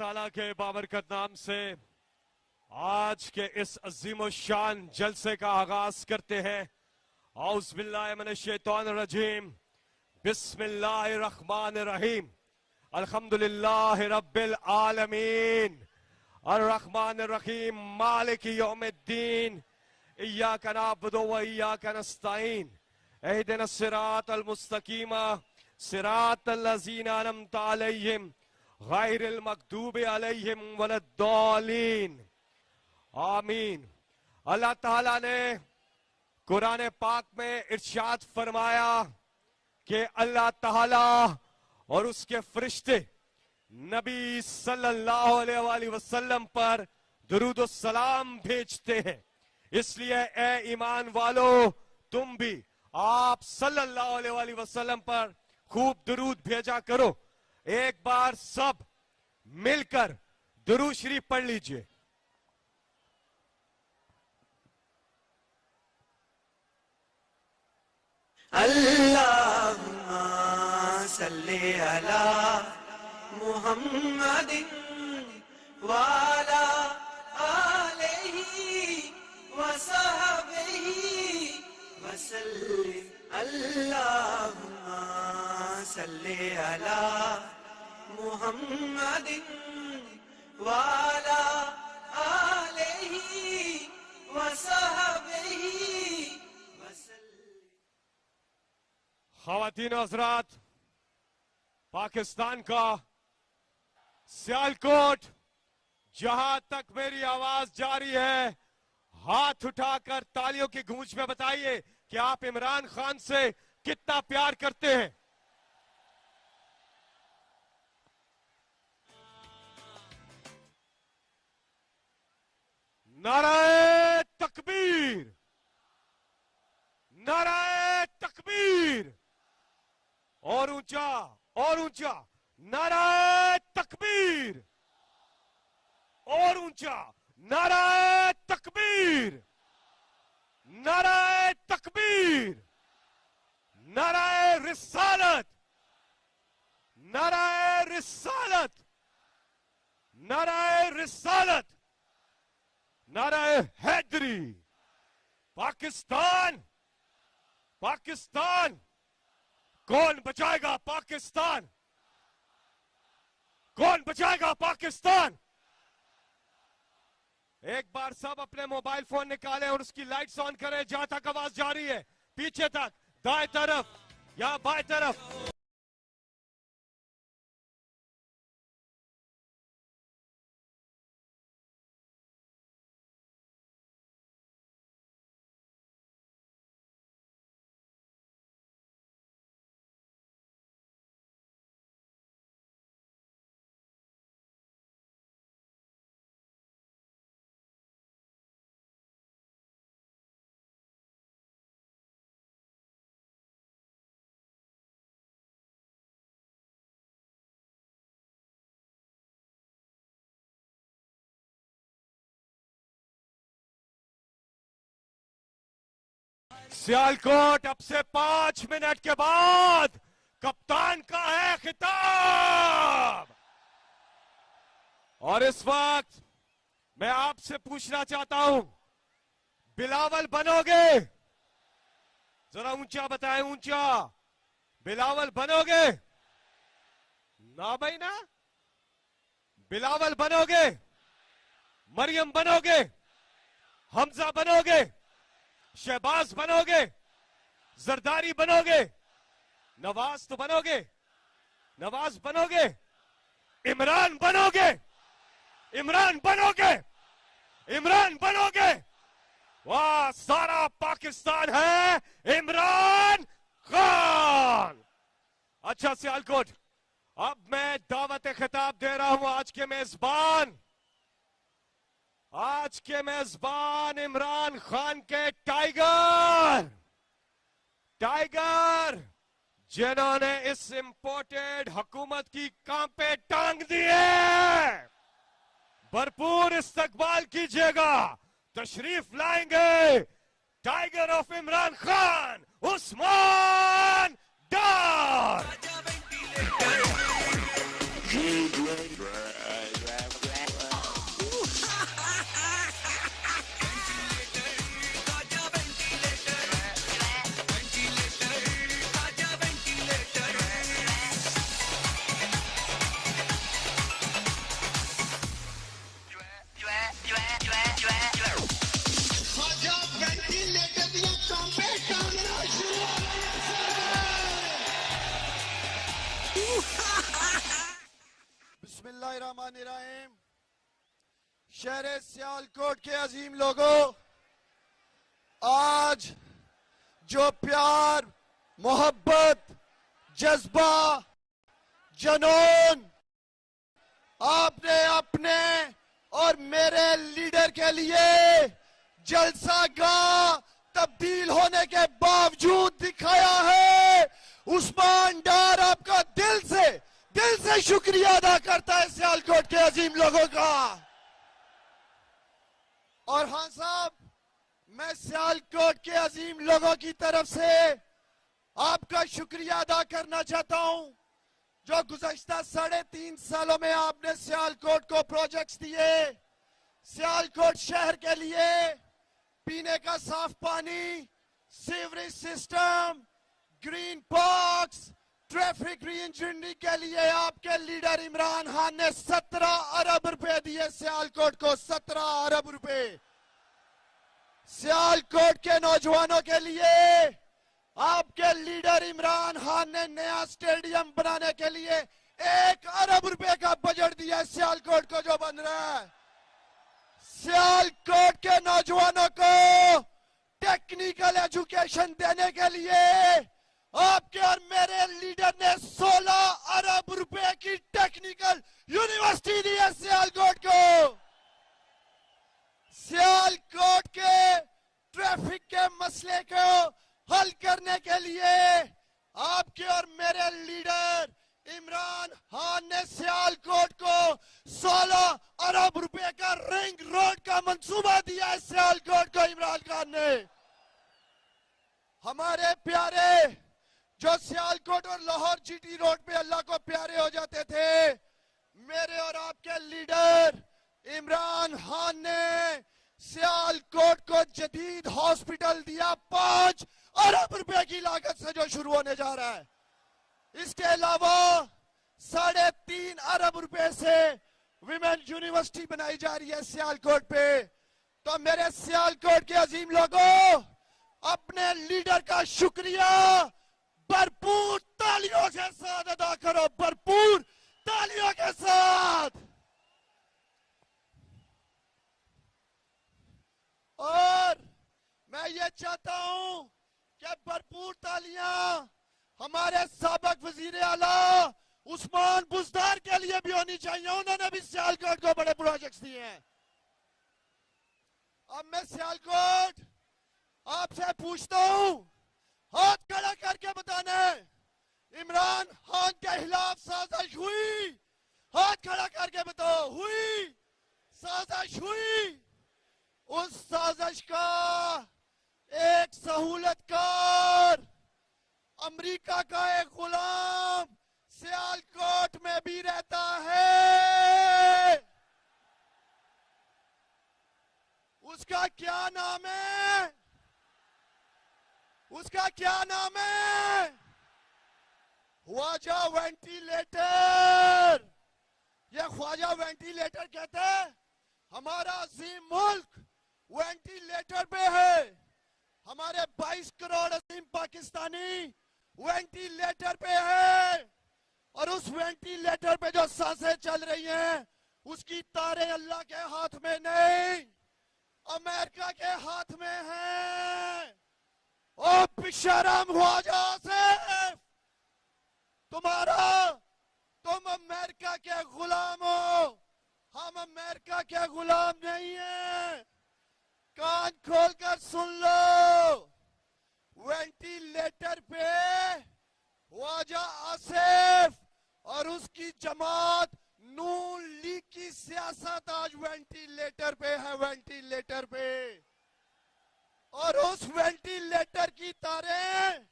ताला के बाबरकत नाम से आज के इस अजीम शान जलसे का आगाज करते हैं। औज़ बिल्लाहि मिनश शैतानिर रजीम, बिस्मिल्लाहिर रहमानिर रहीम, अल्हम्दुलिल्लाहि रब्बिल आलमीन, अर्रहमानिर रहीम, मालिकि यौमिद्दीन, इय्याका नअबुदु व इय्याका नस्तईन, इहदिनस सिरातल मुस्तकीम, सिरातल लज़ीना अनअमता अलैहिम, गैरिल मग़दूबि अलैहिम वलद्दालीन, आमीन। अल्लाह ताला ने कुरान पाक में इरशाद फरमाया कि अल्लाह ताला और उसके फरिश्ते नबी सल्लल्लाहु अलैहि वसल्लम पर दुरूद और सलाम भेजते हैं। इसलिए ए ईमान वालों, तुम भी आप सल्लल्लाहु अलैहि वसल्लम पर खूब दुरूद भेजा करो। एक बार सब मिलकर दुरूद शरीफ पढ़ लीजिए। अल्लाहुम्मा सल्ली अला मुहम्मदिन वाला आलिही वसहबिही वसल्लिम। अल्लाहुम्मा सल्ली अला मुहम्मदिन वाला आलिही वसहबिही वसल्लिम। ख़वातीन और हज़रात, पाकिस्तान का सियालकोट, जहां तक मेरी आवाज जारी है, हाथ उठाकर तालियों की गूंज में बताइए कि आप इमरान खान से कितना प्यार करते हैं। नाराए तकबीर, नाराए तकबीर, और ऊंचा और ऊंचा, नाराए तकबीर, और ऊंचा, नाराए तकबीर, नाराए तकबीर, नाराए रिसालत, नाराए रिसालत, नाराए रिसालत, नाराए हैदरी। पाकिस्तान, पाकिस्तान, कौन बचाएगा पाकिस्तान? कौन बचाएगा पाकिस्तान? एक बार सब अपने मोबाइल फोन निकालें और उसकी लाइट्स ऑन करें। जहां तक आवाज जा रही है, पीछे तक, दाएं तरफ या बाएं तरफ। सियालकोट, अब से 5 मिनट के बाद कप्तान का है खिताब। और इस वक्त मैं आपसे पूछना चाहता हूं, बिलावल बनोगे? जरा ऊंचा बताएं, ऊंचा। बिलावल बनोगे? ना भाई ना। बिलावल बनोगे? मरियम बनोगे? हमजा बनोगे? शहबाज बनोगे? जरदारी बनोगे? नवाज तो बनोगे? नवाज बनोगे? इमरान बनोगे? इमरान बनोगे? इमरान बनोगे? वाह, सारा पाकिस्तान है इमरान खान। अच्छा सियालकोट, अब मैं दावत खिताब दे रहा हूं आज के मेजबान, आज के मेजबान इमरान खान के टाइगर, टाइगर जिन्होंने इस इंपोर्टेड हुकूमत की कांपे टांग दिए। भरपूर इस्तकबाल कीजिएगा, तशरीफ लाएंगे टाइगर ऑफ इमरान खान, उस्मान डार। सियालकोट के अजीम लोगों, आज जो प्यार, मोहब्बत, जज्बा, जनून आपने अपने और मेरे लीडर के लिए जलसा गाह तब्दील होने के बावजूद दिखाया है, उस्मान डार आपका दिल से शुक्रिया अदा करता है सियालकोट के अजीम लोगों का। और हाँ साहब, मैं सियालकोट के अजीम लोगों की तरफ से आपका शुक्रिया अदा करना चाहता हूं, जो गुज़श्ता 3.5 सालों में आपने सियालकोट को प्रोजेक्ट्स दिए। सियालकोट शहर के लिए पीने का साफ पानी, sewerage system, green parks, traffic री इंजीनियरिंग के लिए आपके लीडर इमरान खान ने 17 अरब रुपए दिए सियालकोट को, 17 अरब रुपए। सियालकोट के नौजवानों के लिए आपके लीडर इमरान खान ने नया स्टेडियम बनाने के लिए 1 अरब रुपए का बजट दिया सियालकोट को, जो बन रहा है। सियालकोट के नौजवानों को टेक्निकल एजुकेशन देने के लिए आपके और मेरे लीडर ने 16 अरब रुपए की टेक्निकल यूनिवर्सिटी दी है सियालकोट को। सियालकोट के ट्रैफिक के मसले को हल करने के लिए आपके और मेरे लीडर इमरान खान ने सियालकोट को 16 अरब रुपए का रिंग रोड का मंसूबा दिया है सियालकोट को इमरान खान ने। हमारे प्यारे जो सियालकोट और लाहौर जीटी रोड पे अल्लाह को प्यारे हो जाते थे, मेरे और आपके लीडर इमरान खान ने सियालकोट को जदीद हॉस्पिटल दिया 5 अरब रुपए की लागत से, जो शुरू होने जा रहा है। इसके अलावा 3.5 अरब रुपए से विमेन यूनिवर्सिटी बनाई जा रही है सियालकोट पे। तो मेरे सियालकोट के अजीम लोगों, अपने लीडर का शुक्रिया भरपूर तालियों के साथ अदा करो, भरपूर तालियों के साथ। और मैं ये चाहता हूं कि भरपूर तालियां हमारे साबिक वजीर आला उस्मान बुज़दार के लिए भी होनी चाहिए, उन्होंने भी सियालकोट को बड़े प्रोजेक्ट्स दिए हैं। अब मैं सियालकोट आपसे पूछता हूं, हाथ खड़ा करके बताना है, इमरान खान के खिलाफ साजिश हुई? हाथ खड़ा करके बताओ, हुई? साजिश हुई? उस साजिश का एक सहूलतकार, अमेरिका का एक गुलाम सियालकोट में भी रहता है। उसका क्या नाम है? उसका क्या नाम है? ख्वाजा वेंटिलेटर। ये ख्वाजा वेंटिलेटर कहते हैं, हमारा अजीम मुल्क वेंटिलेटर पे है। हमारे 22 करोड़ अजीम पाकिस्तानी वेंटिलेटर पे है, और उस वेंटिलेटर पे जो सांसें चल रही हैं, उसकी तारें अल्लाह के हाथ में नहीं, अमेरिका के हाथ में हैं। ओ बेशरम ख्वाजा आसिफ, तुम अमेरिका के गुलाम हो, हम अमेरिका के गुलाम नहीं हैं। कान खोलकर सुन लो, वेंटिलेटर पे ख्वाजा आसिफ और उसकी जमात नून लीग की सियासत आज वेंटिलेटर पे है, वेंटिलेटर पे। और उस वेंटिलेटर की तारें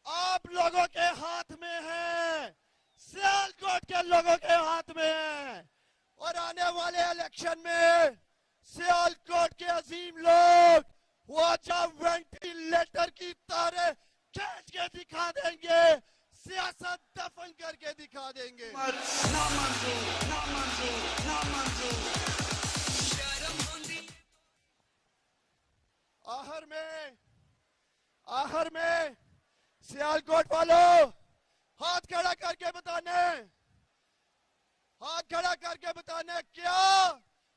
आप लोगों के हाथ में है, सियालकोट के लोगों के हाथ में है। और आने वाले इलेक्शन में सियालकोट के अजीम लोग ख्वाजा वेंटिलेटर की तारें खींच के दिखा देंगे, सियासत दफन करके दिखा देंगे। आखिर में सियालकोट वालों, हाथ खड़ा करके बताने, हाथ खड़ा करके बताने, क्या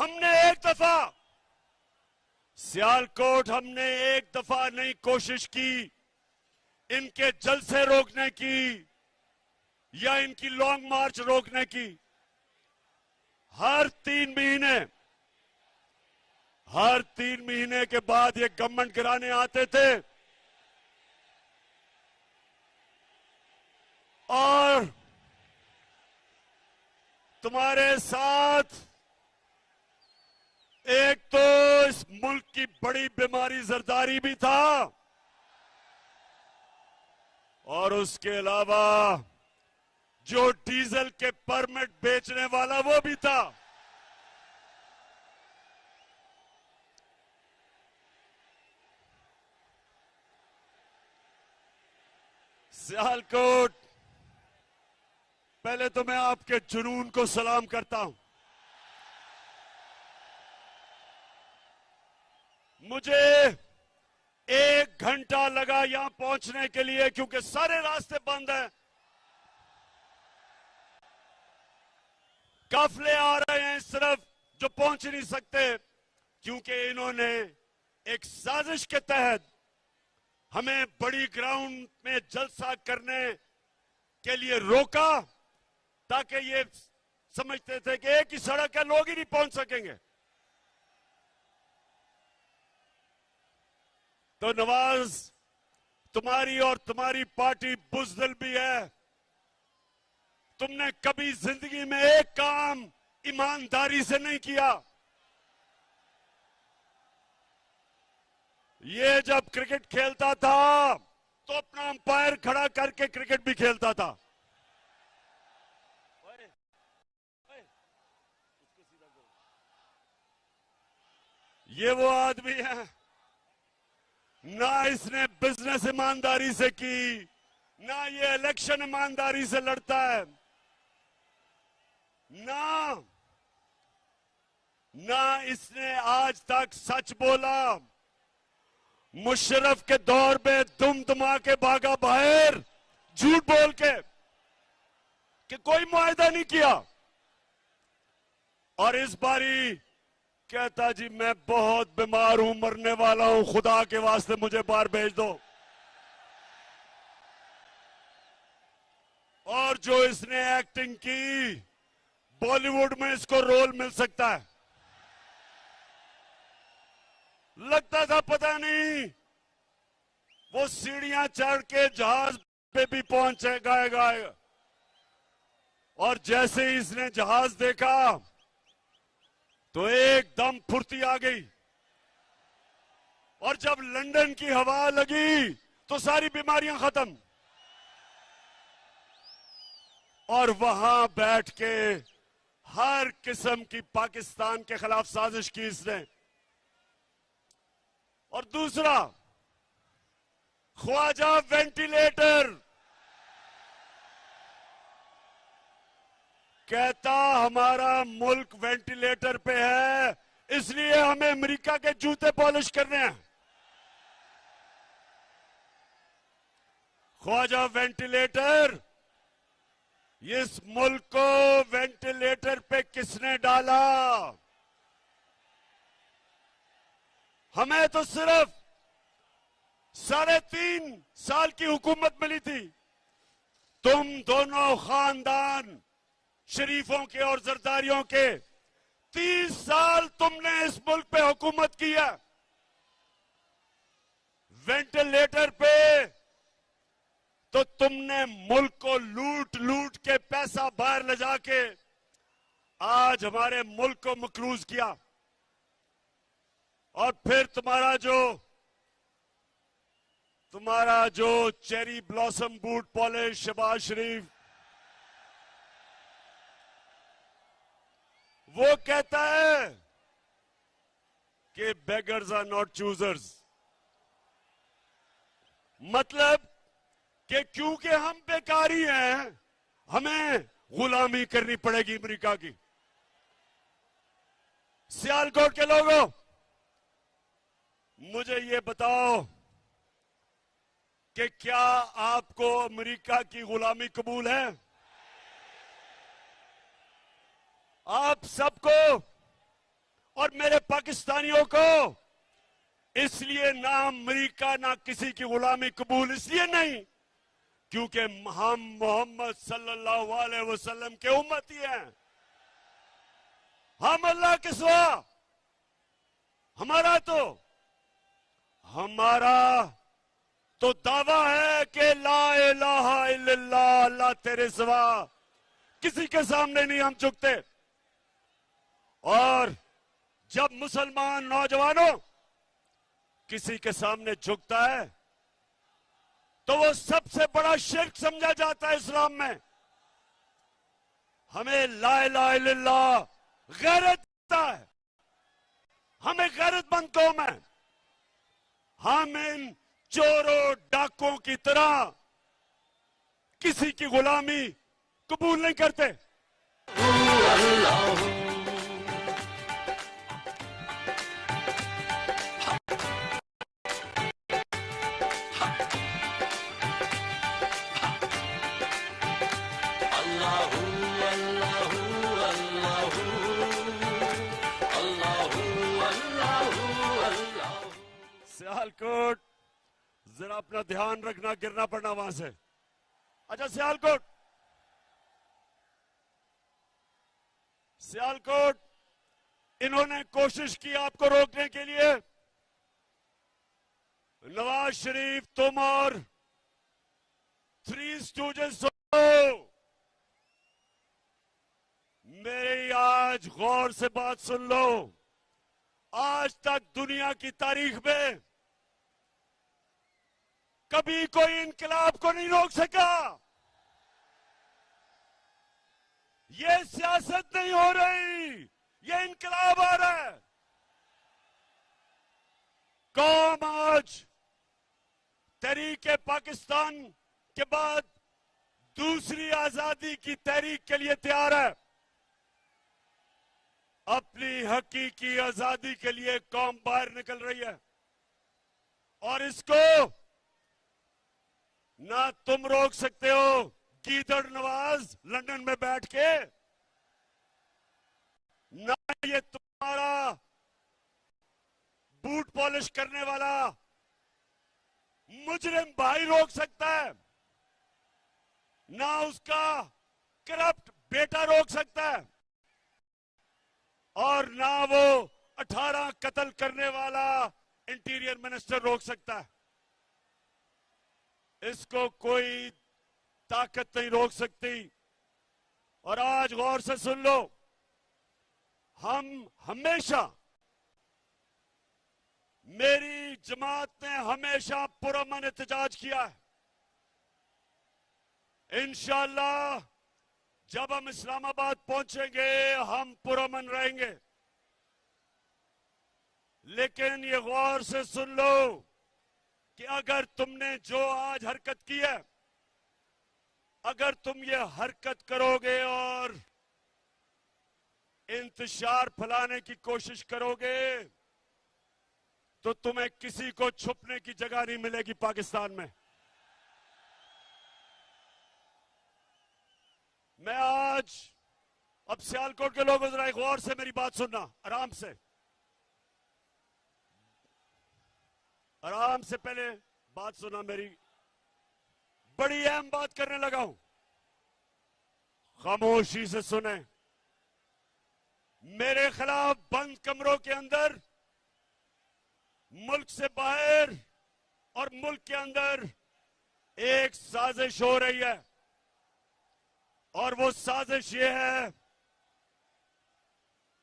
हमने एक दफा सियालकोट, हमने एक दफा नहीं कोशिश की इनके जलसे रोकने की या इनकी लॉन्ग मार्च रोकने की। हर 3 महीने के बाद ये गवर्नमेंट गिराने आते थे और तुम्हारे साथ एक तो इस मुल्क की बड़ी बीमारी जरदारी भी था और उसके अलावा जो डीजल के परमिट बेचने वाला वो भी था। सियालकोट, पहले तो मैं आपके जुनून को सलाम करता हूं। मुझे 1 घंटा लगा यहां पहुंचने के लिए क्योंकि सारे रास्ते बंद हैं। काफले आ रहे हैं इस तरफ जो पहुंच नहीं सकते क्योंकि इन्होंने एक साजिश के तहत हमें बड़ी ग्राउंड में जलसा करने के लिए रोका ताकि ये समझते थे कि एक ही सड़क है, लोग ही नहीं पहुंच सकेंगे। तो नवाज, तुम्हारी और तुम्हारी पार्टी बुज़दिल भी है। तुमने कभी जिंदगी में एक काम ईमानदारी से नहीं किया। ये जब क्रिकेट खेलता था तो अपना अंपायर खड़ा करके क्रिकेट भी खेलता था। ये वो आदमी है, ना इसने बिजनेस ईमानदारी से की, ना ये इलेक्शन ईमानदारी से लड़ता है, ना इसने आज तक सच बोला। मुशर्रफ के दौर में दुम दुमा के भागा बाहर झूठ बोल के कि कोई मुआहदा नहीं किया और इस बारी कहता जी मैं बहुत बीमार हूं, मरने वाला हूं, खुदा के वास्ते मुझे बाहर भेज दो। और जो इसने एक्टिंग की, बॉलीवुड में इसको रोल मिल सकता है। लगता था पता नहीं वो सीढ़ियां चढ़ के जहाज पे भी पहुंचेगा। और जैसे ही इसने जहाज देखा तो एकदम फुर्ती आ गई और जब लंदन की हवा लगी तो सारी बीमारियां खत्म। और वहां बैठ के हर किस्म की पाकिस्तान के खिलाफ साजिश की इसने। और दूसरा, ख्वाजा वेंटिलेटर, कहता हमारा मुल्क वेंटिलेटर पे है इसलिए हमें अमेरिका के जूते पॉलिश करने हैं। ख्वाजा वेंटिलेटर, इस मुल्क को वेंटिलेटर पे किसने डाला? हमें तो सिर्फ 3.5 साल की हुकूमत मिली थी। तुम दोनों खानदान शरीफों के और जरदारियों के 30 साल तुमने इस मुल्क पे हुकूमत की है। वेंटिलेटर पे तो तुमने मुल्क को लूट लूट के पैसा बाहर ले जाके आज हमारे मुल्क को मकरूज किया। और फिर तुम्हारा जो cherry blossom boot polish Shehbaz Sharif, वो कहता है कि बेगर्स आर नॉट चूजर्स। मतलब कि क्योंकि हम बेकारी हैं हमें गुलामी करनी पड़ेगी अमेरिका की। सियालकोट के लोगों, मुझे ये बताओ कि क्या आपको अमेरिका की गुलामी कबूल है? आप सबको और मेरे पाकिस्तानियों को इसलिए ना अमेरिका ना किसी की गुलामी कबूल इसलिए नहीं क्योंकि हम मोहम्मद सल्लल्लाहु अलैहि वसल्लम के उम्मती हैं। हम अल्लाह के सिवा हमारा तो दावा है कि ला इलाहा इल्लल्लाह, अल्लाह तेरे सिवा किसी के सामने नहीं हम झुकते। और जब मुसलमान नौजवानों किसी के सामने झुकता है तो वो सबसे बड़ा शिर्क समझा जाता है इस्लाम में। हमें ला इलाहा इल्लल्लाह गैरत देता है, हमें गैरतमंद कौम है। हम इन चोरों डाकों की तरह किसी की गुलामी कबूल नहीं करते। सियालकोट, जरा अपना ध्यान रखना, गिरना पड़ना वहां से। अच्छा सियालकोट इन्होंने कोशिश की आपको रोकने के लिए। नवाज शरीफ, तुम और थ्री स्टूडेंट्स हो, मेरी आज गौर से बात सुन लो। आज तक दुनिया की तारीख में कभी कोई इनकलाब को नहीं रोक सका। ये सियासत नहीं हो रही, ये इनकलाब आ रहा है। कौम आज तहरीक पाकिस्तान के बाद दूसरी आजादी की तहरीक के लिए तैयार है। अपनी हकीकी आजादी के लिए कौम बाहर निकल रही है और इसको ना तुम रोक सकते हो गीदड़ नवाज लंदन में बैठ के, ना ये तुम्हारा बूट पॉलिश करने वाला मुजरिम भाई रोक सकता है, ना उसका करप्ट बेटा रोक सकता है, और ना वो 18 कत्ल करने वाला इंटीरियर मिनिस्टर रोक सकता है। इसको कोई ताकत नहीं रोक सकती। और आज गौर से सुन लो, हम हमेशा, मेरी जमात ने हमेशा पुरअमन एहतजाज किया है। इंशाअल्लाह जब हम इस्लामाबाद पहुंचेंगे हम पुरअमन रहेंगे। लेकिन ये गौर से सुन लो कि अगर तुमने जो आज हरकत की है, अगर तुम ये हरकत करोगे और इंतशार फैलाने की कोशिश करोगे तो तुम्हें किसी को छुपने की जगह नहीं मिलेगी पाकिस्तान में। मैं आज, अब सियालकोट के लोगों जरा गौर से मेरी बात सुनना, आराम से पहले बात सुना मेरी। बड़ी अहम बात करने लगा हूं, खामोशी से सुने। मेरे खिलाफ बंद कमरों के अंदर, मुल्क से बाहर और मुल्क के अंदर एक साजिश हो रही है, और वो साजिश ये है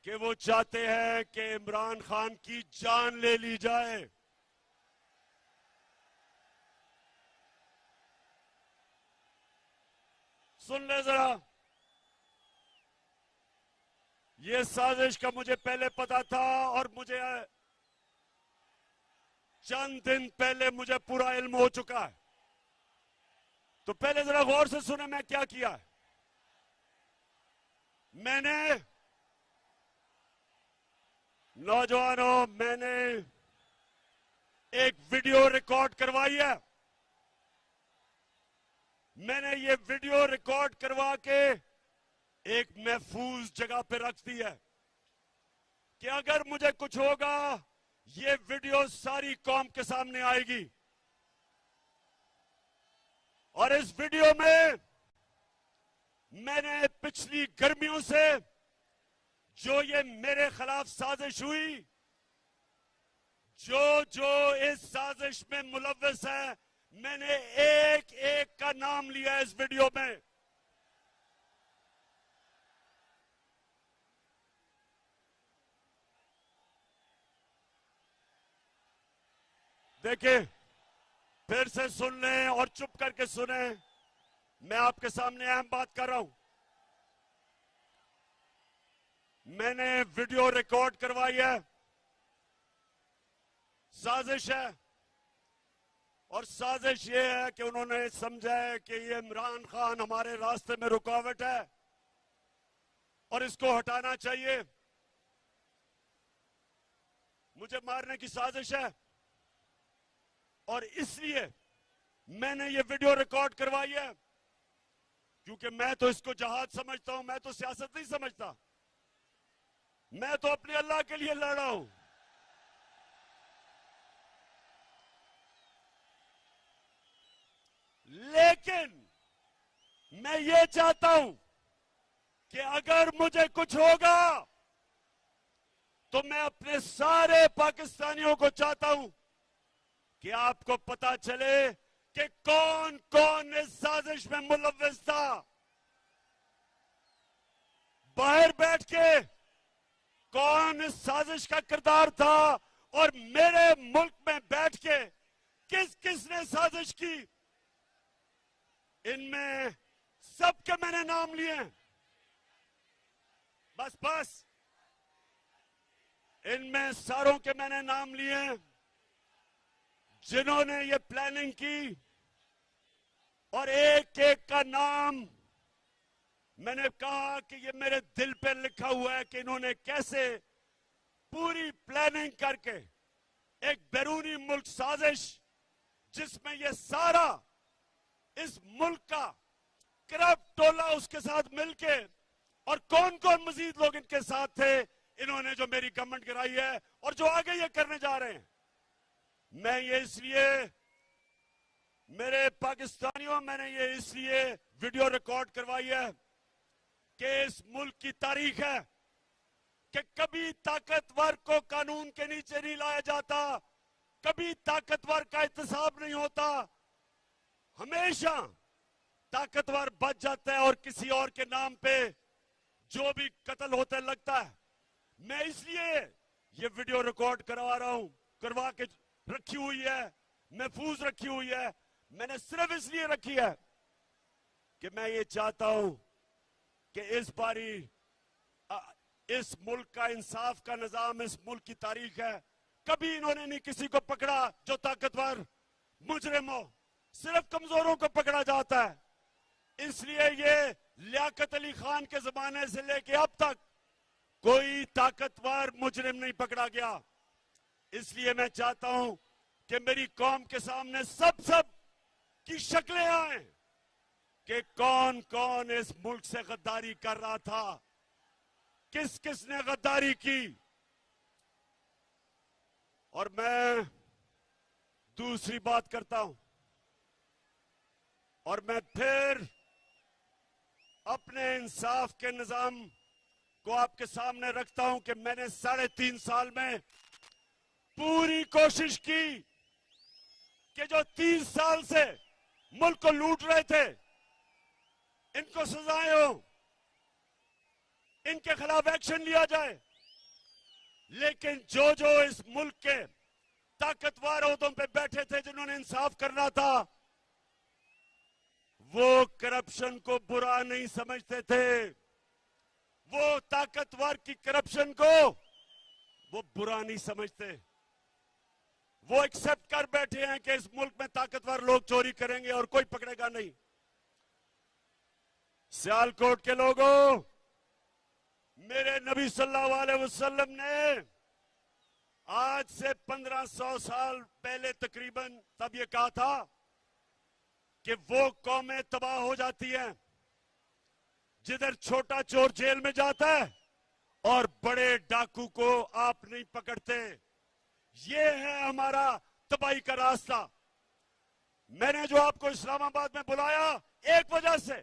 कि वो चाहते हैं कि इमरान खान की जान ले ली जाए। सुन ले जरा, ये साजिश का मुझे पहले पता था और मुझे चंद दिन पहले मुझे पूरा इल्म हो चुका है। तो पहले जरा गौर से सुने मैं क्या किया है। मैंने, नौजवानों, मैंने एक वीडियो रिकॉर्ड करवाई है। मैंने ये वीडियो रिकॉर्ड करवा के एक महफूज जगह पे रख दी है। कि अगर मुझे कुछ होगा, ये वीडियो सारी कौम के सामने आएगी और इस वीडियो में मैंने पिछली गर्मियों से जो ये मेरे खिलाफ साजिश हुई, जो इस साजिश में मुलव्वस है, मैंने एक एक का नाम लिया इस वीडियो में। देखिए, फिर से सुन लें और चुप करके सुने। मैं आपके सामने अहम बात कर रहा हूं। मैंने वीडियो रिकॉर्ड करवाई है, साजिश है, और साजिश ये है कि उन्होंने समझा है कि ये इमरान खान हमारे रास्ते में रुकावट है और इसको हटाना चाहिए, मुझे मारने की साजिश है। और इसलिए मैंने ये वीडियो रिकॉर्ड करवाई है, क्योंकि मैं तो इसको जहाद समझता हूं, मैं तो सियासत नहीं समझता, मैं तो अपने अल्लाह के लिए लड़ रहा हूं। लेकिन मैं ये चाहता हूं कि अगर मुझे कुछ होगा तो मैं अपने सारे पाकिस्तानियों को चाहता हूं कि आपको पता चले कि कौन कौन इस साजिश में मुलव्वस था। बाहर बैठ के कौन इस साजिश का किरदार था और मेरे मुल्क में बैठ के किस किसने साजिश की, इनमें सबके मैंने नाम लिए हैं। बस इनमें सारों के मैंने नाम लिए हैं जिन्होंने ये प्लानिंग की, और एक एक का नाम मैंने कहा कि ये मेरे दिल पे लिखा हुआ है कि इन्होंने कैसे पूरी प्लानिंग करके एक बैरूनी मुल्क साजिश, जिसमें ये सारा इस मुल्क का करप्ट टोला उसके साथ मिलके, और कौन कौन मजीद लोग इनके साथ थे, इन्होंने जो मेरी गवर्नमेंट गिराई है और जो आगे ये करने जा रहे हैं। मैं ये इसलिए, मेरे पाकिस्तानियों, मैंने ये इसलिए वीडियो रिकॉर्ड करवाई है कि इस मुल्क की तारीख है कि कभी ताकतवर को कानून के नीचे नहीं लाया जाता, कभी ताकतवर का एहतसाब नहीं होता, हमेशा ताकतवर बच जाता है और किसी और के नाम पे जो भी कत्ल होता लगता है। मैं इसलिए ये वीडियो रिकॉर्ड करवा रहा हूं, करवा के रखी हुई है, महफूज रखी हुई है। मैंने सिर्फ इसलिए रखी है कि मैं ये चाहता हूं कि इस बारी इस मुल्क का इंसाफ का निजाम, इस मुल्क की तारीख है, कभी इन्होंने नहीं किसी को पकड़ा जो ताकतवर मुजरिम हो, सिर्फ कमजोरों को पकड़ा जाता है। इसलिए ये लियाकत अली खान के जमाने से लेके अब तक कोई ताकतवर मुजरिम नहीं पकड़ा गया। इसलिए मैं चाहता हूं कि मेरी कौम के सामने सब की शक्लें आए कि कौन कौन इस मुल्क से गद्दारी कर रहा था, किस किसने गद्दारी की। और मैं दूसरी बात करता हूं, और मैं फिर अपने इंसाफ के निजाम को आपके सामने रखता हूं कि मैंने 3.5 साल में पूरी कोशिश की कि जो 30 साल से मुल्क को लूट रहे थे इनको सजाएं हो, इनके खिलाफ एक्शन लिया जाए। लेकिन जो इस मुल्क के ताकतवर ओहदों पे बैठे थे, जिन्होंने इंसाफ करना था, वो करप्शन को बुरा नहीं समझते थे, वो ताकतवर की करप्शन को वो बुरा नहीं समझते। वो एक्सेप्ट कर बैठे हैं कि इस मुल्क में ताकतवर लोग चोरी करेंगे और कोई पकड़ेगा नहीं। सियालकोट के लोगों, मेरे नबी सल्लल्लाहु अलैहि वसल्लम ने आज से 1500 साल पहले तकरीबन तब ये कहा था कि वो कौमें तबाह हो जाती हैं जिधर छोटा चोर जेल में जाता है और बड़े डाकू को आप नहीं पकड़ते। ये है हमारा तबाही का रास्ता। मैंने जो आपको इस्लामाबाद में बुलाया एक वजह से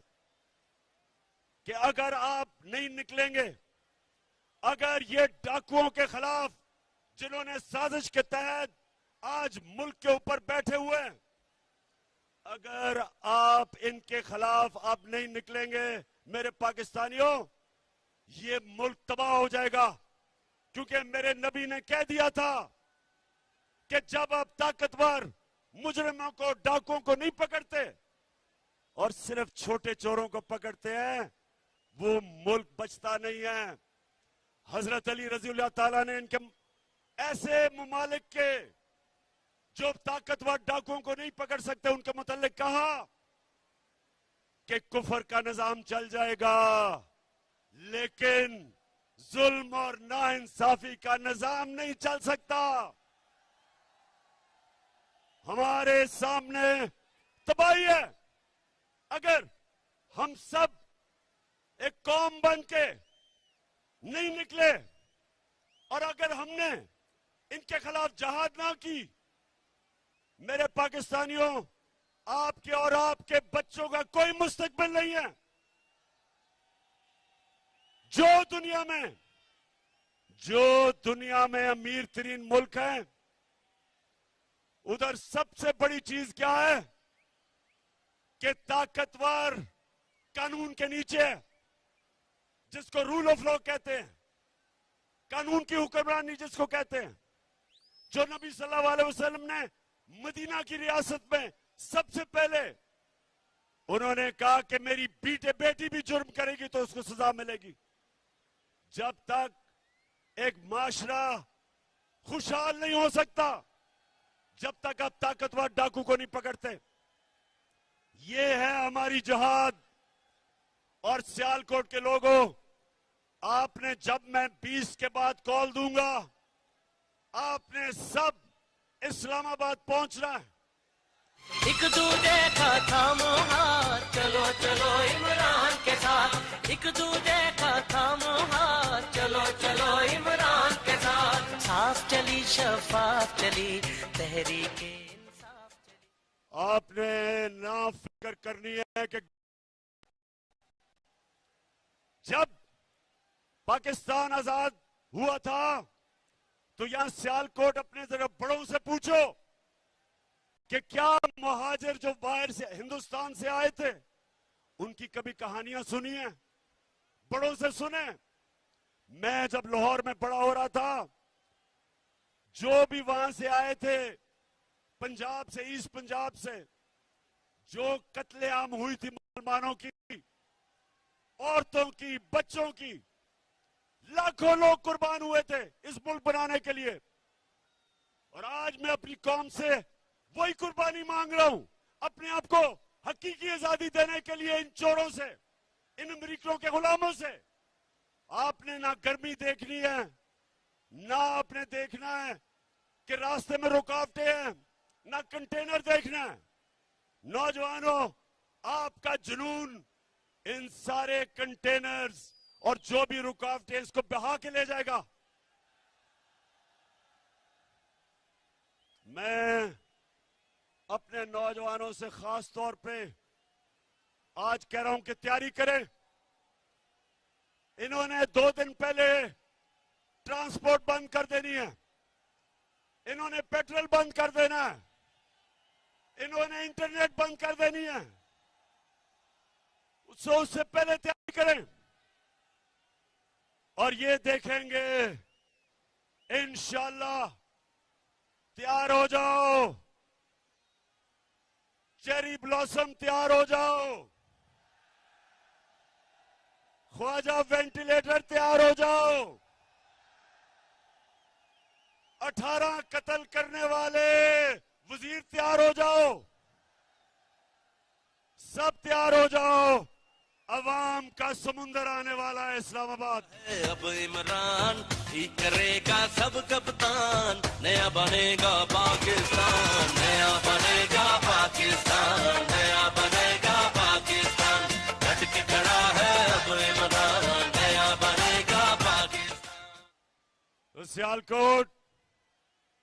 कि अगर आप नहीं निकलेंगे, अगर ये डाकुओं के खिलाफ जिन्होंने साजिश के तहत आज मुल्क के ऊपर बैठे हुए हैं, अगर आप इनके खिलाफ अब नहीं निकलेंगे मेरे पाकिस्तानियों, ये मुल्क तबाह हो जाएगा। क्योंकि मेरे नबी ने कह दिया था कि जब आप ताकतवर मुजरिमों को, डाकुओं को नहीं पकड़ते और सिर्फ छोटे चोरों को पकड़ते हैं, वो मुल्क बचता नहीं है। हजरत अली रज़ियल्लाहु ताला ने इनके ऐसे ममालिक के जो ताकतवर डाकुओं को नहीं पकड़ सकते उनके मुतल्लिक कहा कि कुफर का निजाम चल जाएगा, लेकिन जुल्म और नाइंसाफी का निजाम नहीं चल सकता। हमारे सामने तबाही है। अगर हम सब एक कौम बन के नहीं निकले और अगर हमने इनके खिलाफ जहाद ना की, मेरे पाकिस्तानियों, आपके और आपके बच्चों का कोई मुस्तकबिल नहीं है। जो दुनिया में अमीर तरीन मुल्क है, उधर सबसे बड़ी चीज क्या है कि ताकतवर कानून के नीचे है, जिसको रूल ऑफ लॉ कहते हैं, कानून की हुक्मरानी जिसको कहते हैं। जो नबी सल्लल्लाहु अलैहि वसल्लम ने मदीना की रियासत में सबसे पहले उन्होंने कहा कि मेरी बेटी भी जुर्म करेगी तो उसको सजा मिलेगी। जब तक एक माशरा खुशहाल नहीं हो सकता, जब तक आप ताकतवर डाकू को नहीं पकड़ते। ये है हमारी जिहाद। और सियालकोट के लोगों, आपने, जब मैं 20 के बाद कॉल दूंगा, आपने सब इस्लामाबाद पहुंचना है। एक दूजे का थामो हाथ, चलो चलो इमरान के साथ। एक दूजे का थामो हाथ, चलो चलो इमरान के साथ। साफ चली शफाफ चली तहरीके इंसाफ चली। आपने ना फिक्र करनी है कि जब पाकिस्तान आजाद हुआ था तो यहां सियालकोट अपने जरा बड़ों से पूछो कि क्या मुहाजिर जो बाहर से हिंदुस्तान से आए थे उनकी कभी कहानियां सुनी है? बड़ों से सुने। मैं जब लाहौर में बड़ा हो रहा था, जो भी वहां से आए थे, पंजाब से, ईस्ट पंजाब से, जो कत्लेआम हुई थी मुसलमानों की, औरतों की, बच्चों की, लाखों लोग कुर्बान हुए थे इस मुल्क बनाने के लिए। और आज मैं अपनी कौम से वही कुर्बानी मांग रहा हूं, अपने आप को हकीकी आजादी देने के लिए इन चोरों से, इन अमेरिकियों के गुलामों से। आपने ना गर्मी देखनी है, ना आपने देखना है कि रास्ते में रुकावटें हैं, ना कंटेनर देखना है। नौजवानों, आपका जुनून इन सारे कंटेनर्स और जो भी रुकावटें, इसको बहा के ले जाएगा। मैं अपने नौजवानों से खास तौर पे आज कह रहा हूं कि तैयारी करें। इन्होंने 2 दिन पहले ट्रांसपोर्ट बंद कर देनी है, इन्होंने पेट्रोल बंद कर देना है, इन्होंने इंटरनेट बंद कर देनी है। उससे पहले तैयारी करें और ये देखेंगे इंशाअल्लाह। तैयार हो जाओ, चेरी ब्लॉसम तैयार हो जाओ, ख्वाजा वेंटिलेटर तैयार हो जाओ, 18 कत्ल करने वाले वजीर तैयार हो जाओ, सब तैयार हो जाओ। अवाम का समुंदर आने वाला है इस्लामाबाद। अब इमरान ही करेगा सब कप्तान, नया बनेगा पाकिस्तान, नया बनेगा पाकिस्तान, नया बनेगा पाकिस्तान। डट के खड़ा है अब इमरान, नया बनेगा पाकिस्तान। सियालकोट,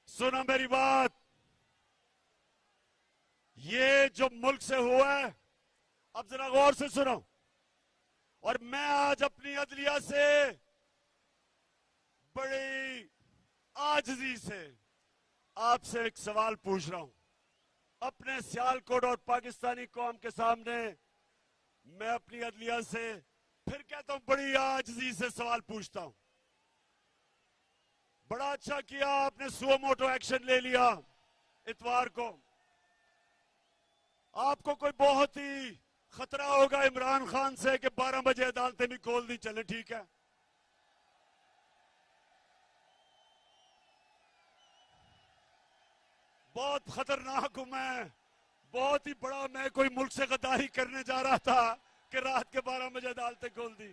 सुनो मेरी बात। ये जो मुल्क से हुआ है, अब जरा गौर से सुनो। और मैं आज अपनी अदलिया से बड़ी आजिज़ी से आपसे एक सवाल पूछ रहा हूं। अपने सियालकोट और पाकिस्तानी कौम के सामने मैं अपनी अदलिया से फिर कहता हूं, बड़ी आजिज़ी से सवाल पूछता हूं। बड़ा अच्छा किया आपने सुओ मोटो एक्शन ले लिया इतवार को। आपको कोई बहुत ही खतरा होगा इमरान खान से कि 12 बजे अदालतें भी खोल दी, चले ठीक है। बहुत खतरनाक हूं मैं, बहुत ही बड़ा, मैं कोई मुल्क से गद्दारी करने जा रहा था कि रात के 12 बजे अदालतें खोल दी।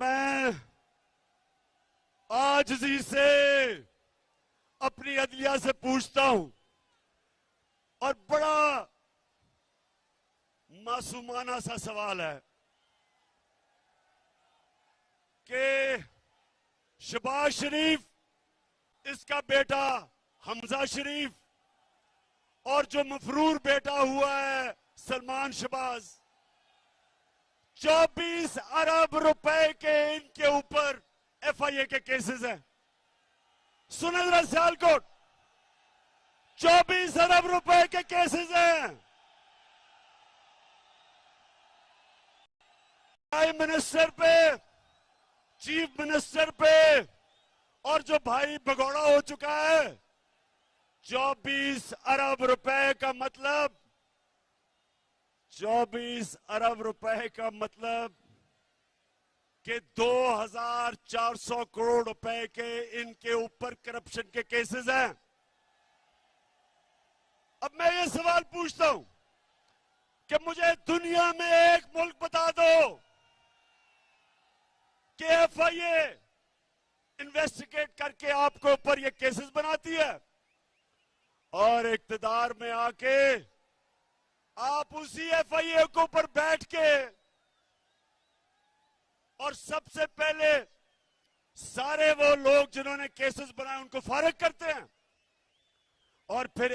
मैं आजिज़ी से अपनी अदलिया से पूछता हूं, और बड़ा मासूमाना सा सवाल है कि शहबाज शरीफ, इसका बेटा हमजा शरीफ, और जो मफरूर बेटा हुआ है सलमान शहबाज, 24 अरब रुपए के इनके ऊपर FIA के केसेस हैं। सुने जरा सियालकोट, 24 अरब रुपए के केसेस हैं। प्राइम मिनिस्टर पे, चीफ मिनिस्टर पे, और जो भाई भगोड़ा हो चुका है, 24 अरब रुपए का मतलब, 24 अरब रुपए का मतलब कि 2400 करोड़ रुपए के इनके ऊपर करप्शन के केसेस हैं। अब मैं ये सवाल पूछता हूं कि मुझे दुनिया में एक मुल्क बता दो कि FIA इन्वेस्टिगेट करके आपके ऊपर ये केसेस बनाती है, और इक्तिदार में आके आप उसी FIA के ऊपर बैठ के और सबसे पहले सारे वो लोग जिन्होंने केसेस बनाए उनको फारिग करते हैं। और फिर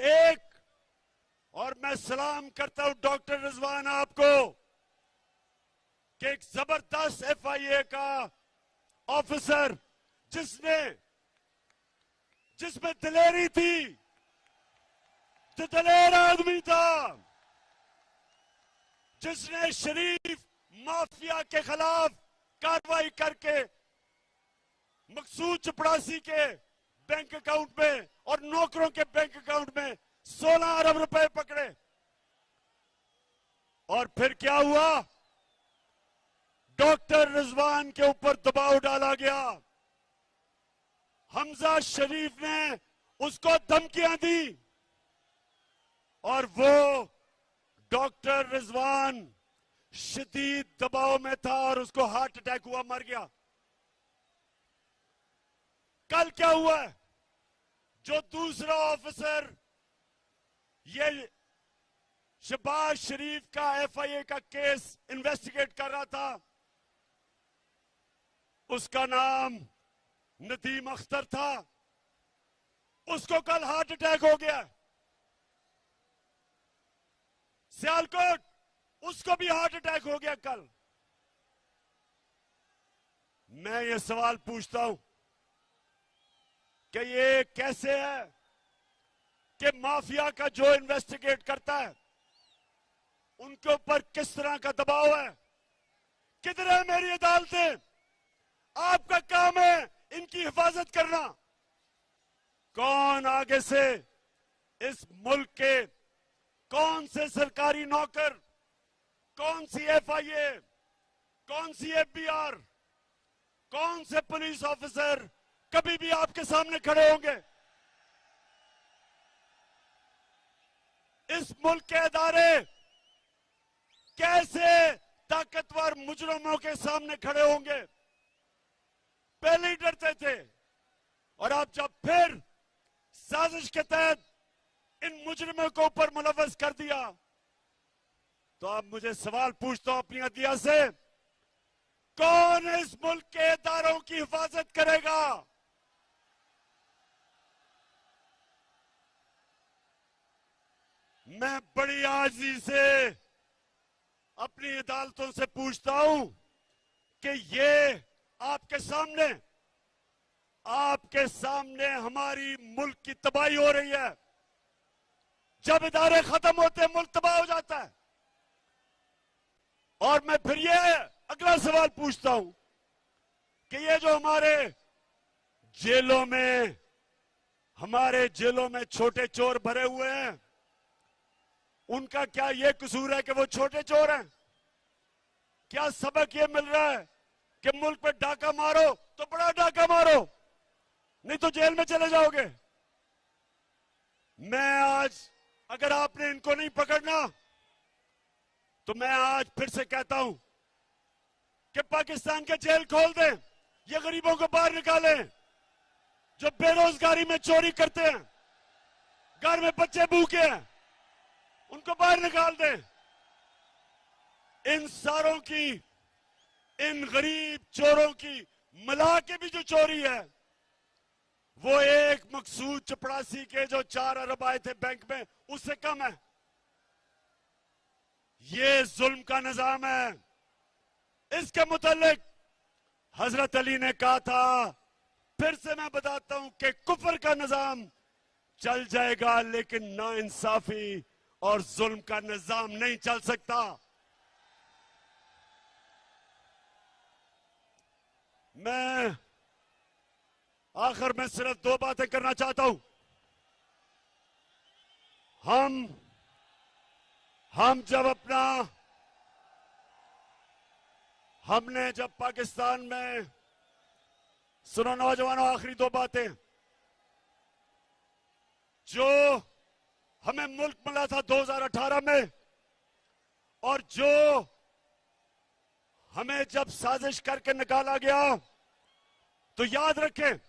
और मैं सलाम करता हूं डॉक्टर रिजवान आपको कि एक जबरदस्त FIA का ऑफिसर जिसमें दिलेरी थी, जो दलेर आदमी था, जिसने शरीफ माफिया के खिलाफ कार्रवाई करके मकसूद चपड़ासी के बैंक अकाउंट में और नौकरों के बैंक अकाउंट में 16 अरब रुपए पकड़े। और फिर क्या हुआ? डॉक्टर रिजवान के ऊपर दबाव डाला गया, हमजा शरीफ ने उसको धमकियां दी, और वो डॉक्टर रिजवान शदीद दबाव में था और उसको हार्ट अटैक हुआ, मर गया। कल क्या हुआ है? जो दूसरा ऑफिसर ये शहबाज शरीफ का FIA का केस इन्वेस्टिगेट कर रहा था, उसका नाम नदीम अख्तर था, उसको कल हार्ट अटैक हो गया। सियालकोट, उसको भी हार्ट अटैक हो गया कल। मैं ये सवाल पूछता हूं कि ये कैसे है कि माफिया का जो इन्वेस्टिगेट करता है उनके ऊपर किस तरह का दबाव है? किधर है मेरी अदालतें? आपका काम है इनकी हिफाजत करना। कौन आगे से इस मुल्क के कौन से सरकारी नौकर, कौन सी FIA, कौन सी FBR, कौन से पुलिस ऑफिसर कभी भी आपके सामने खड़े होंगे? इस मुल्क के अदारे कैसे ताकतवर मुजरिमों के सामने खड़े होंगे। पहले ही डरते थे, और अब जब फिर साजिश के तहत इन मुजरिमों को ऊपर मुलव्वस कर दिया, तो अब मुझे सवाल पूछता हूं अपनी अदलिया से, कौन इस मुल्क के इदारों की हिफाजत करेगा? मैं बड़ी आजी से अपनी अदालतों से पूछता हूं कि ये आपके सामने हमारी मुल्क की तबाही हो रही है। जब इदारे खत्म होते हैं, मुल्क तबाह हो जाता है। और मैं फिर ये अगला सवाल पूछता हूं कि ये जो हमारे जेलों में छोटे चोर भरे हुए हैं, उनका क्या ये कसूर है कि वो छोटे चोर हैं? क्या सबक ये मिल रहा है कि मुल्क पे डाका मारो तो बड़ा डाका मारो, नहीं तो जेल में चले जाओगे? मैं आज, अगर आपने इनको नहीं पकड़ना, तो मैं आज फिर से कहता हूं कि पाकिस्तान के जेल खोल दें, ये गरीबों को बाहर निकालें, जो बेरोजगारी में चोरी करते हैं, घर में बच्चे भूखे हैं, उनको बाहर निकाल दें। इन सारों की, इन गरीब चोरों की मिला के भी जो चोरी है, वो एक मकसूद चपरासी के जो 4 अरब आए थे बैंक में, उससे कम है। ये जुल्म का निजाम है। इसके मुतालिक हजरत अली ने कहा था, फिर से मैं बताता हूं कि कुफर का निजाम चल जाएगा, लेकिन नाइंसाफी और जुल्म का निजाम नहीं चल सकता। मैं आखिर में सिर्फ 2 बातें करना चाहता हूं। हमने जब पाकिस्तान में, सुनो नौजवानों, आखिरी 2 बातें, जो हमें मुल्क मिला था 2018 में, और जो हमें जब साजिश करके निकाला गया, तो याद रखें,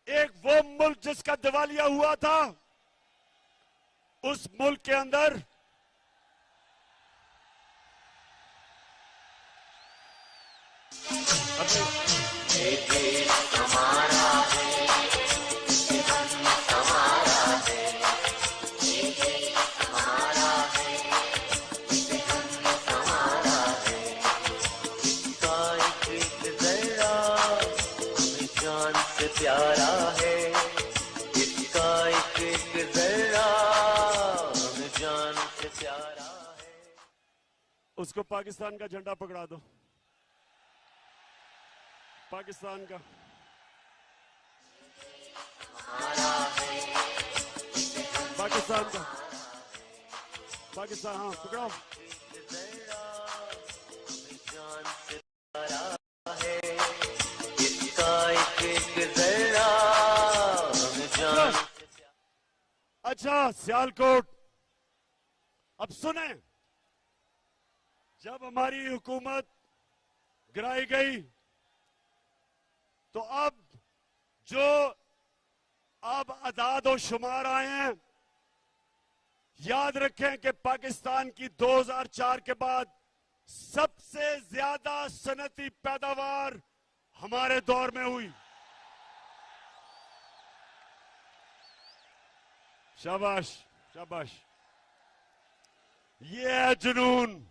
एक वो मुल्क जिसका दिवालिया हुआ था, उस मुल्क के अंदर प्यारा है, इसका एक जरा हमें जान से प्यारा है। उसको पाकिस्तान का झंडा पकड़ा दो, पाकिस्तान का। पाकिस्तान का, पाकिस्तान, हाँ पकड़ाओ। अच्छा सियालकोट, अब सुने, जब हमारी हुकूमत गिराई गई, तो अब जो अदाद और शुमार आए हैं, याद रखें कि पाकिस्तान की 2004 के बाद सबसे ज्यादा सनती पैदावार हमारे दौर में हुई। शाबाश शाबाश, ये है जुनून।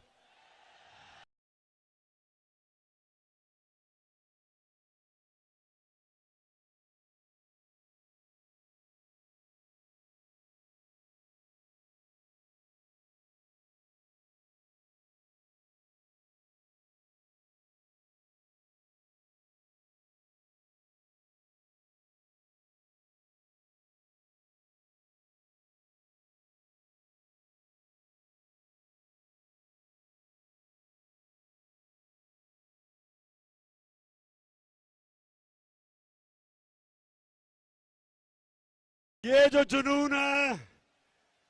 ये जो जुनून है,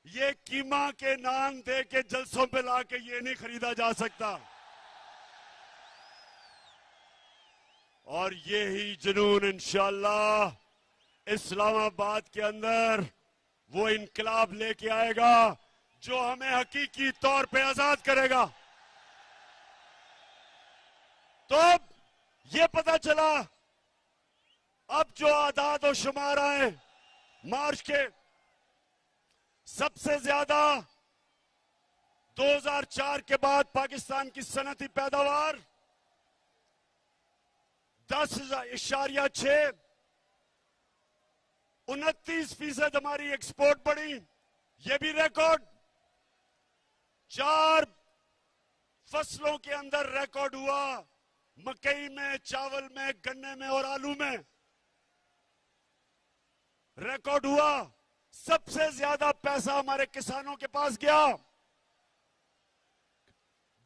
ये कीमा के नान दे के जलसों पे लाके ये नहीं खरीदा जा सकता। और ये ही जुनून इंशाअल्लाह इस्लामाबाद के अंदर वो इनकलाब लेके आएगा जो हमें हकीकी तौर पे आजाद करेगा। तो अब ये पता चला, अब जो आदाद और शुमार आए मार्च के, सबसे ज्यादा 2004 के बाद पाकिस्तान की सनती पैदावार 10.6, 29% हमारी एक्सपोर्ट बढ़ी, ये भी रिकॉर्ड। 4 फसलों के अंदर रिकॉर्ड हुआ, मकई में, चावल में, गन्ने में और आलू में रिकॉर्ड हुआ। सबसे ज्यादा पैसा हमारे किसानों के पास गया,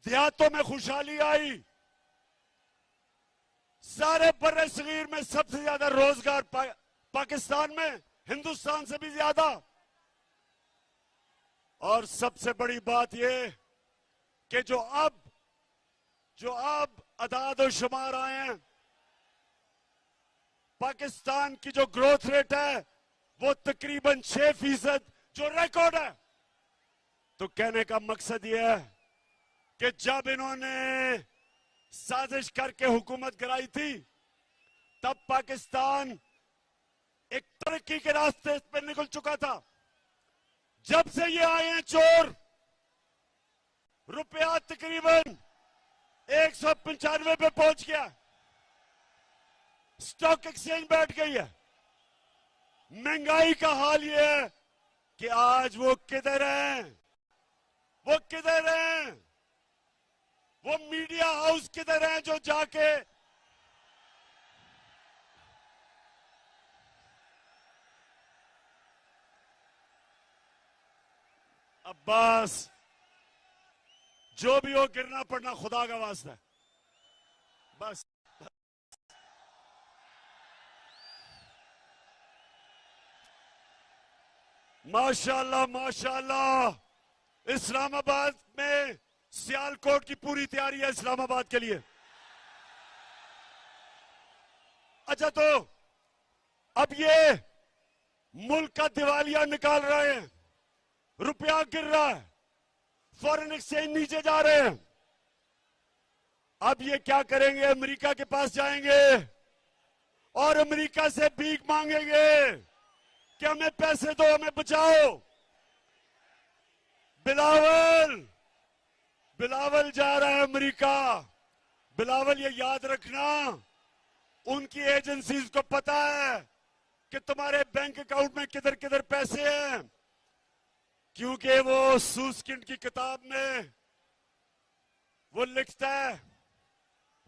देहातों में खुशहाली आई, सारे बर्रे सगीर में सबसे ज्यादा रोजगार पाकिस्तान में, हिंदुस्तान से भी ज्यादा। और सबसे बड़ी बात यह कि जो अब अदाद और शुमार आए हैं, पाकिस्तान की जो ग्रोथ रेट है वो तकरीबन 6%, जो रिकॉर्ड है। तो कहने का मकसद यह है कि जब इन्होंने साजिश करके हुकूमत गिराई थी, तब पाकिस्तान एक तरक्की के रास्ते पर निकल चुका था। जब से ये आए हैं चोर, रुपया तकरीबन 195 पे पहुंच गया, स्टॉक एक्सचेंज बैठ गई है। महंगाई का हाल ये है कि आज वो किधर हैं, वो किधर हैं, वो मीडिया हाउस किधर हैं जो जाके अब्बास, जो भी हो, गिरना पड़ना खुदा का वास्ता है, बस। माशाअल्लाह माशाअल्लाह, इस्लामाबाद में सियालकोट की पूरी तैयारी है इस्लामाबाद के लिए। अच्छा, तो अब ये मुल्क का दिवालिया निकाल रहे हैं, रुपया गिर रहा है, फॉरेन एक्सचेंज नीचे जा रहे हैं। अब ये क्या करेंगे? अमेरिका के पास जाएंगे और अमेरिका से भीख मांगेंगे कि हमें पैसे दो, हमें बचाओ। बिलावल जा रहा है अमेरिका। बिलावल, ये याद रखना, उनकी एजेंसीज को पता है कि तुम्हारे बैंक अकाउंट में किधर किधर पैसे हैं, क्योंकि वो सूसकिंड की किताब में वो लिखता है,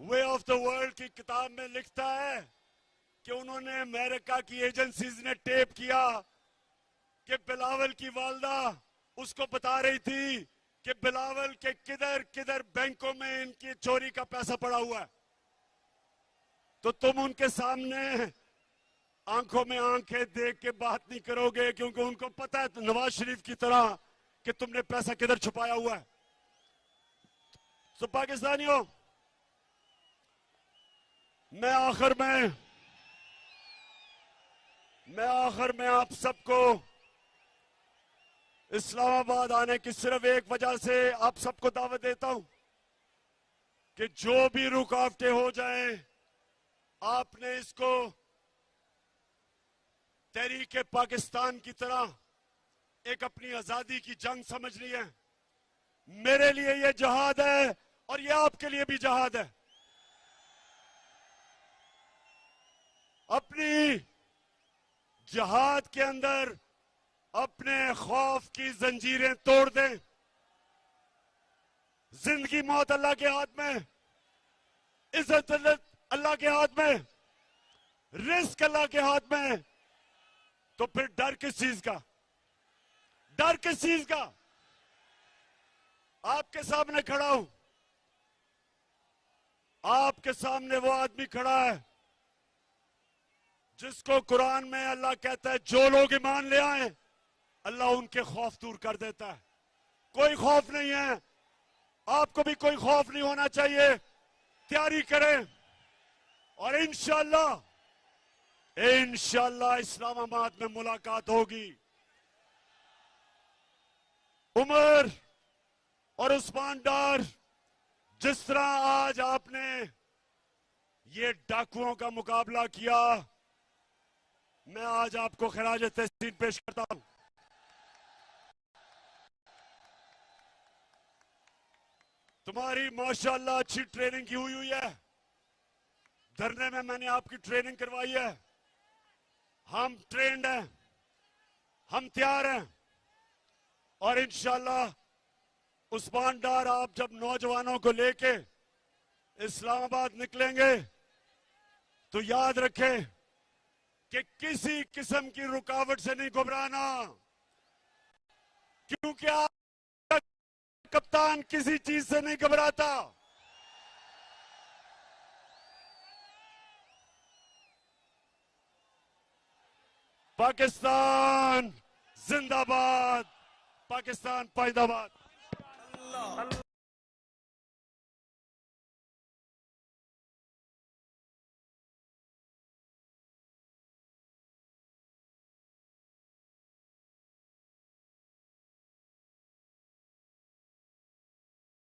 वे ऑफ द वर्ल्ड की किताब में लिखता है कि उन्होंने अमेरिका की एजेंसीज ने टेप किया कि बिलावल की वालदा उसको बता रही थी कि बिलावल के किधर किधर बैंकों में इनकी चोरी का पैसा पड़ा हुआ है। तो तुम उनके सामने आंखों में आंखें देख के बात नहीं करोगे, क्योंकि उनको पता है नवाज शरीफ की तरह कि तुमने पैसा किधर छुपाया हुआ है। तो पाकिस्तानियों, मैं आखिर में आप सबको इस्लामाबाद आने की सिर्फ एक वजह से आप सबको दावत देता हूं कि जो भी रुकावटें हो जाएं, आपने इसको तहरीके पाकिस्तान की तरह एक अपनी आजादी की जंग समझनी है। मेरे लिए यह जहाद है और यह आपके लिए भी जहाद है। अपनी जहाद के अंदर अपने खौफ की जंजीरें तोड़ दें। जिंदगी मौत अल्लाह के हाथ में, इज्जत अल्लाह के हाथ में, रिस्क अल्लाह के हाथ में। तो फिर डर किस चीज का? डर किस चीज का? आपके सामने खड़ा हूं, आपके सामने वो आदमी खड़ा है जिसको कुरान में अल्लाह कहता है जो लोग ईमान ले आए अल्लाह उनके खौफ दूर कर देता है। कोई खौफ नहीं है, आपको भी कोई खौफ नहीं होना चाहिए। तैयारी करें और इंशाल्लाह इस्लामाबाद में मुलाकात होगी। उमर और उस्मान डार, जिस तरह आज आपने ये डाकुओं का मुकाबला किया, मैं आज आपको खराज तहसीन पेश करता हूं। तुम्हारी माशाल्लाह अच्छी ट्रेनिंग की हुई है। धरने में मैंने आपकी ट्रेनिंग करवाई है। हम ट्रेंड हैं, हम तैयार हैं और इंशाल्लाह उस्मान डार, आप जब नौजवानों को लेके इस्लामाबाद निकलेंगे तो याद रखें कि किसी किस्म की रुकावट से नहीं घबराना, क्योंकि आप कप्तान किसी चीज से नहीं घबराता। पाकिस्तान जिंदाबाद, पाकिस्तान पैदाबाद।